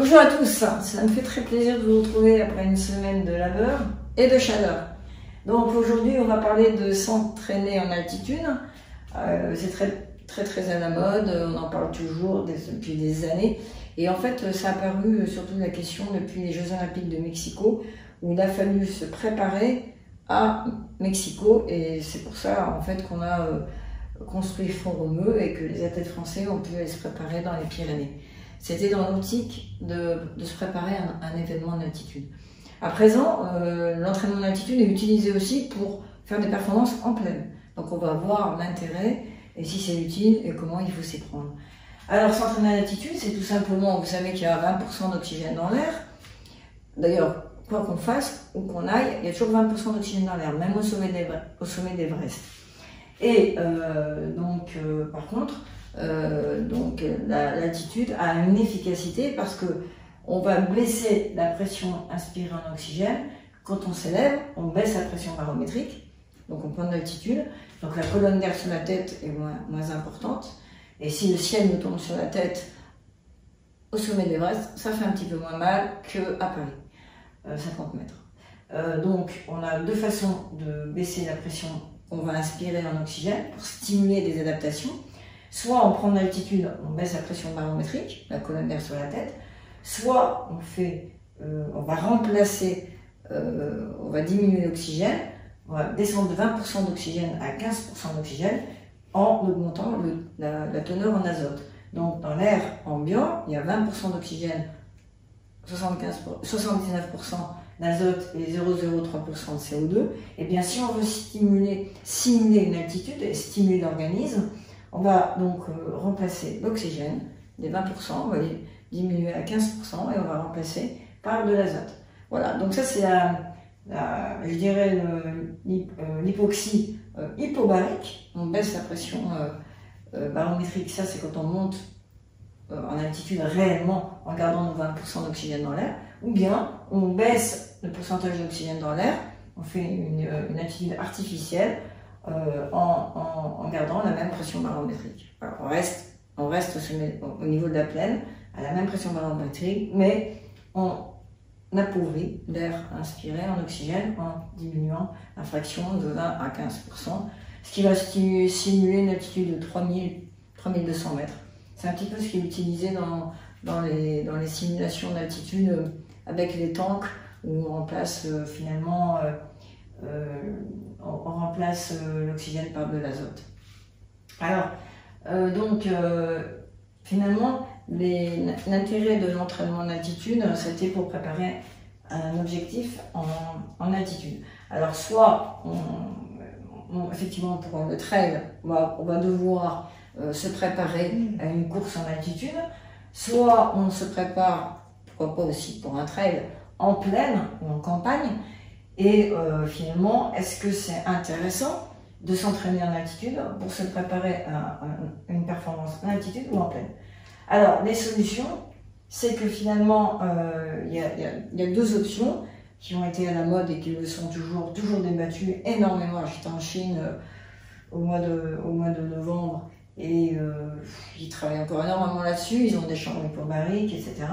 Bonjour à tous, ça me fait très plaisir de vous retrouver après une semaine de labeur et de chaleur. Donc aujourd'hui on va parler de s'entraîner en altitude. C'est très à la mode, on en parle toujours depuis des années. Et en fait ça a apparu surtout la question depuis les Jeux Olympiques de Mexico où il a fallu se préparer à Mexico et c'est pour ça en fait qu'on a construit Font-Romeu et que les athlètes français ont pu aller se préparer dans les Pyrénées. C'était dans l'optique de se préparer à un événement en altitude. À présent, l'entraînement en altitude est utilisé aussi pour faire des performances en plaine. Donc on va voir l'intérêt et si c'est utile et comment il faut s'y prendre. Alors s'entraîner en altitude, c'est tout simplement, vous savez qu'il y a 20% d'oxygène dans l'air. D'ailleurs, quoi qu'on fasse, où qu'on aille, il y a toujours 20% d'oxygène dans l'air, même au sommet d'Everest. Et par contre, l'altitude a une efficacité parce que on va baisser la pression inspirée en oxygène. Quand on s'élève, on baisse la pression barométrique, donc on prend de l'altitude, donc la colonne d'air sur la tête est moins importante. Et si le ciel nous tombe sur la tête au sommet de l'Everest, ça fait un petit peu moins mal qu'à Paris, 50 mètres. Donc on a deux façons de baisser la pression qu'on va inspirer en oxygène pour stimuler des adaptations. Soit on prend de l'altitude, on baisse la pression barométrique, la colonne d'air sur la tête, soit on va remplacer, on va diminuer l'oxygène, on va descendre de 20% d'oxygène à 15% d'oxygène en augmentant la teneur en azote. Donc dans l'air ambiant, il y a 20% d'oxygène, 79% d'azote et 0,03% de CO2. Et bien si on veut simuler une altitude et stimuler l'organisme, on va donc remplacer l'oxygène des 20%, on va les diminuer à 15% et on va remplacer par de l'azote. Voilà, donc ça c'est je dirais l'hypoxie hypobarique. On baisse la pression barométrique, ça c'est quand on monte en altitude réellement en gardant nos 20% d'oxygène dans l'air, ou bien on baisse le pourcentage d'oxygène dans l'air, on fait une altitude artificielle en gardant la même pression barométrique. Alors, on reste au niveau de la plaine à la même pression barométrique, mais on appauvrit l'air inspiré en oxygène en diminuant la fraction de 20 à 15%, ce qui va simuler une altitude de 3200 mètres. C'est un petit peu ce qui est utilisé dans les simulations d'altitude avec les tanks où on remplace finalement on remplace l'oxygène par de l'azote. Alors, finalement, l'intérêt de l'entraînement en altitude, c'était pour préparer un objectif en altitude. Alors, soit, effectivement, pour le trail, on va devoir se préparer à une course en altitude, soit on se prépare, pourquoi pas aussi pour un trail en plaine ou en campagne. Et finalement, est-ce que c'est intéressant de s'entraîner en altitude pour se préparer à une performance en altitude ou en plaine? Alors, les solutions, c'est que finalement, il y a deux options qui ont été à la mode et qui le sont toujours débattues énormément. J'étais en Chine au mois de novembre et ils travaillent encore énormément là-dessus. Ils ont des chambres hyperbariques, etc.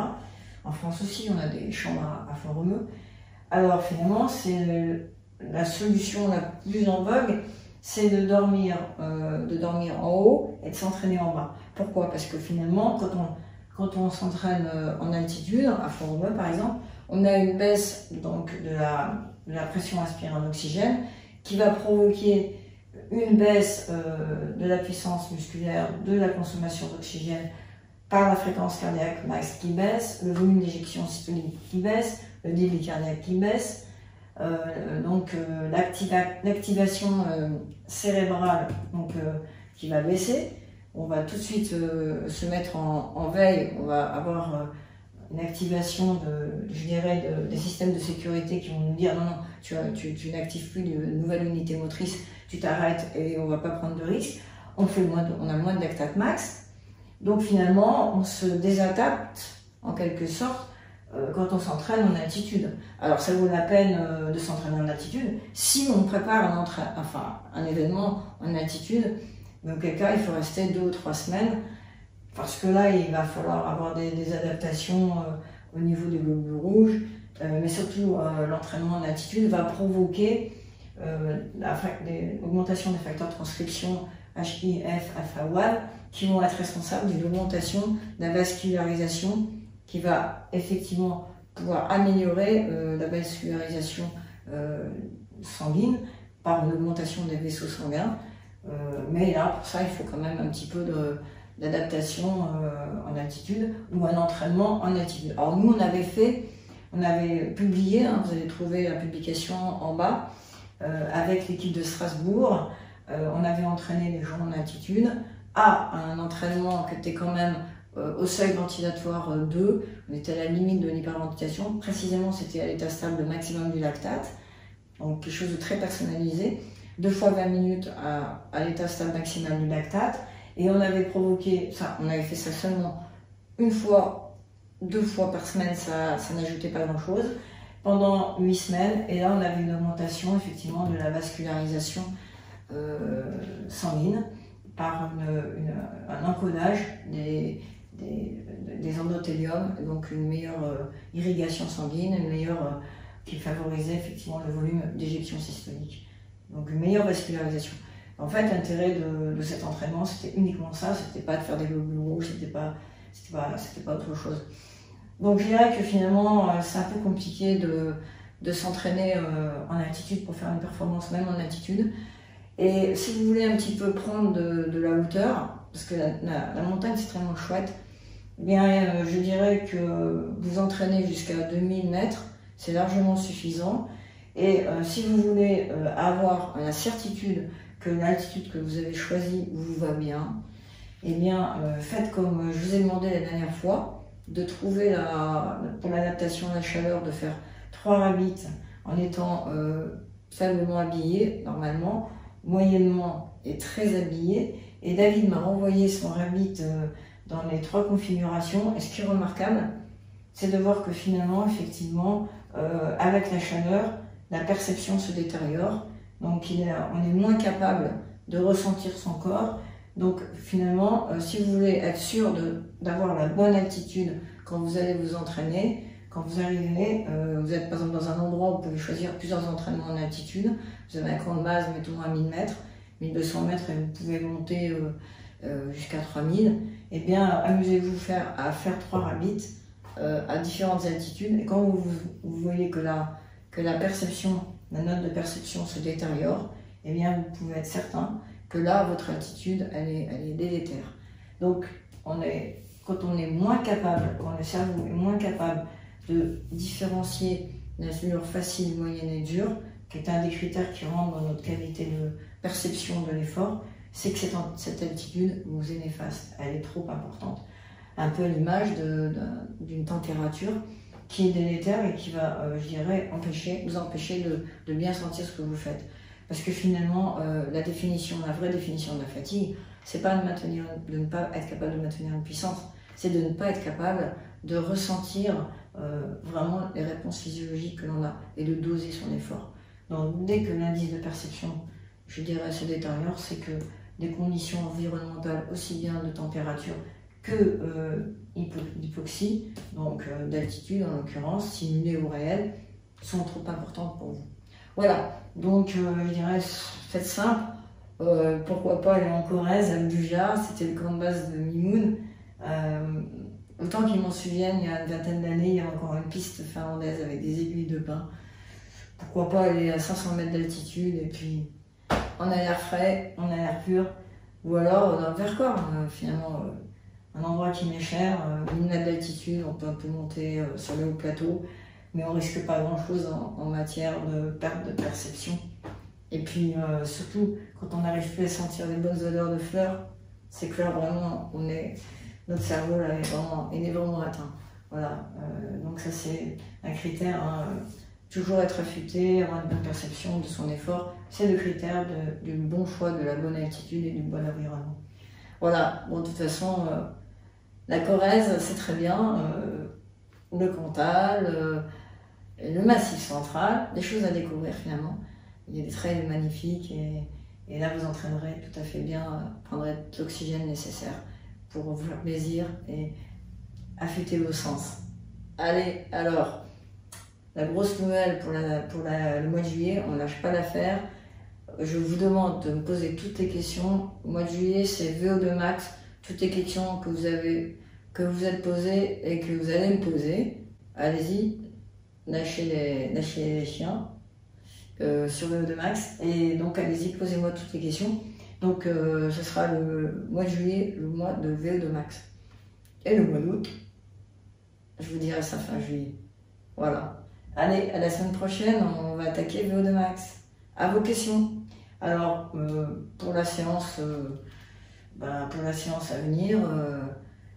En France aussi, on a des chambres à Font-Romeu. Alors finalement, c'est la solution la plus en vogue, c'est de dormir en haut et de s'entraîner en bas. Pourquoi? Parce que finalement, quand on s'entraîne en altitude, à Font-Romeu par exemple, on a une baisse donc de la pression inspirée en oxygène qui va provoquer une baisse de la puissance musculaire, de la consommation d'oxygène par la fréquence cardiaque max qui baisse, le volume d'éjection systolique qui baisse, le débit cardiaque qui baisse, l'activation cérébrale qui va baisser. On va tout de suite se mettre en veille, on va avoir une activation des systèmes de sécurité qui vont nous dire non, tu n'actives plus de nouvelle unité motrice, tu t'arrêtes et on ne va pas prendre de risques. On a moins de lactate max. Donc finalement, on se désadapte en quelque sorte quand on s'entraîne en altitude. Alors ça vaut la peine de s'entraîner en altitude si on prépare un événement en altitude, mais auquel cas il faut rester 2 ou 3 semaines parce que là il va falloir avoir des adaptations au niveau des globules rouges, mais surtout l'entraînement en altitude va provoquer l'augmentation des facteurs de transcription HIF, alpha-1, qui vont être responsables d'une augmentation de la vascularisation qui va effectivement pouvoir améliorer la vascularisation sanguine par une augmentation des vaisseaux sanguins. Mais là, pour ça, il faut quand même un petit peu d'adaptation en altitude ou un entraînement en altitude. Alors nous, on avait publié, hein, vous allez trouver la publication en bas, avec l'équipe de Strasbourg, on avait entraîné les gens en altitude à un entraînement qui était quand même au seuil ventilatoire 2, on était à la limite de l'hyperventilation, précisément c'était à l'état stable maximum du lactate, donc quelque chose de très personnalisé, 2 fois 20 minutes à l'état stable maximal du lactate, et on avait provoqué, on avait fait ça seulement 1 fois, 2 fois par semaine, ça n'ajoutait pas grand chose, pendant 8 semaines, et là on avait une augmentation effectivement de la vascularisation sanguine par un encodage des endothéliums, donc une meilleure irrigation sanguine, qui favorisait effectivement le volume d'éjection systolique, donc une meilleure vascularisation. En fait, l'intérêt de cet entraînement, c'était uniquement ça, c'était pas de faire des globules rouges, c'était pas autre chose. Donc je dirais que finalement, c'est un peu compliqué de s'entraîner en altitude pour faire une performance même en altitude. Et si vous voulez un petit peu prendre de la hauteur, parce que la montagne c'est extrêmement chouette, eh bien je dirais que vous entraînez jusqu'à 2000 mètres, c'est largement suffisant. Et si vous voulez avoir la certitude que l'altitude que vous avez choisie vous va bien, eh bien faites comme je vous ai demandé la dernière fois, de trouver pour l'adaptation à la chaleur, de faire 3 rabbits en étant faiblement habillé normalement, moyennement et très habillé. Et David m'a renvoyé son rabbit dans les 3 configurations. Et ce qui est remarquable, c'est de voir que finalement, effectivement, avec la chaleur, la perception se détériore. Donc on est moins capable de ressentir son corps. Donc finalement, si vous voulez être sûr d'avoir la bonne altitude quand vous allez vous entraîner, quand vous arrivez, vous êtes par exemple dans un endroit où vous pouvez choisir plusieurs entraînements en altitude, vous avez un camp de base, mettons à 1000 mètres, 1200 mètres et vous pouvez monter jusqu'à 3000, eh bien amusez-vous à faire 3 rabbits à différentes altitudes, et quand vous voyez que la perception, la note de perception se détériore, eh bien vous pouvez être certain que là, votre altitude, elle est délétère. Donc, quand on est moins capable, quand le cerveau est moins capable de différencier la allure facile, moyenne et dure, qui est un des critères qui rentre dans notre qualité de perception de l'effort, c'est que cette altitude vous est néfaste, elle est trop importante. Un peu l'image d'une température qui est délétère et qui va, je dirais, vous empêcher de bien sentir ce que vous faites. Parce que finalement, la vraie définition de la fatigue, c'est pas de ne pas être capable de maintenir une puissance, c'est de ne pas être capable de ressentir vraiment les réponses physiologiques que l'on a et de doser son effort. Donc dès que l'indice de perception, je dirais, se détériore, c'est que des conditions environnementales, aussi bien de température que d'hypoxie, donc d'altitude en l'occurrence, simulée ou réelle, sont trop importantes pour vous. Voilà, donc je dirais, faites simple, pourquoi pas aller en Corrèze, à Buja, c'était le camp de base de Mimoun. Autant qu'ils m'en souviennent, il y a une vingtaine d'années, il y a encore une piste finlandaise avec des aiguilles de pin. Pourquoi pas aller à 500 mètres d'altitude et puis en air frais, en air pur, ou alors dans le Vercors, finalement, un endroit qui m'est cher, 1000 mètres d'altitude, on peut un peu monter sur le haut plateau, mais on risque pas grand chose en matière de perte de perception. Et puis surtout, quand on n'arrive plus à sentir les bonnes odeurs de fleurs, c'est que là vraiment, notre cerveau là, est vraiment atteint. Voilà, donc ça c'est un critère, hein, toujours être affûté, avoir une bonne perception de son effort, c'est le critère du bon choix de la bonne altitude et du bon environnement. Voilà, bon de toute façon, la Corrèze c'est très bien, le Cantal, le Massif central, des choses à découvrir finalement. Il y a des trails magnifiques et là vous entraînerez tout à fait bien, prendrez tout l'oxygène nécessaire pour vous faire plaisir et affûter vos sens. Allez, alors, la grosse nouvelle pour le mois de juillet, on lâche pas l'affaire. Je vous demande de me poser toutes les questions. Au mois de juillet, c'est VO2 max. Toutes les questions que vous êtes posées et que vous allez me poser. Allez-y, lâchez les chiens sur VO2 max. Et donc, allez-y, posez-moi toutes les questions. Donc, ce sera le mois de juillet, le mois de VO2 max. Et le mois d'août, je vous dirai ça fin juillet. Voilà. Allez, à la semaine prochaine, on va attaquer VO2 max. À vos questions. Alors, pour la séance à venir,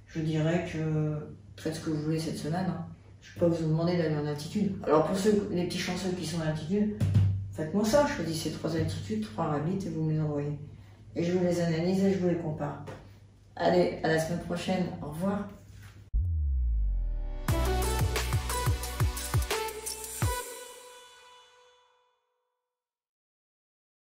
je dirais que faites ce que vous voulez cette semaine. Hein. Je ne vais pas vous demander d'aller en altitude. Alors, pour les petits chanceux qui sont en altitude, faites-moi ça. Choisissez 3 altitudes, 3 rabbits et vous me les envoyez. Et je vous les analyse et je vous les compare. Allez, à la semaine prochaine. Au revoir.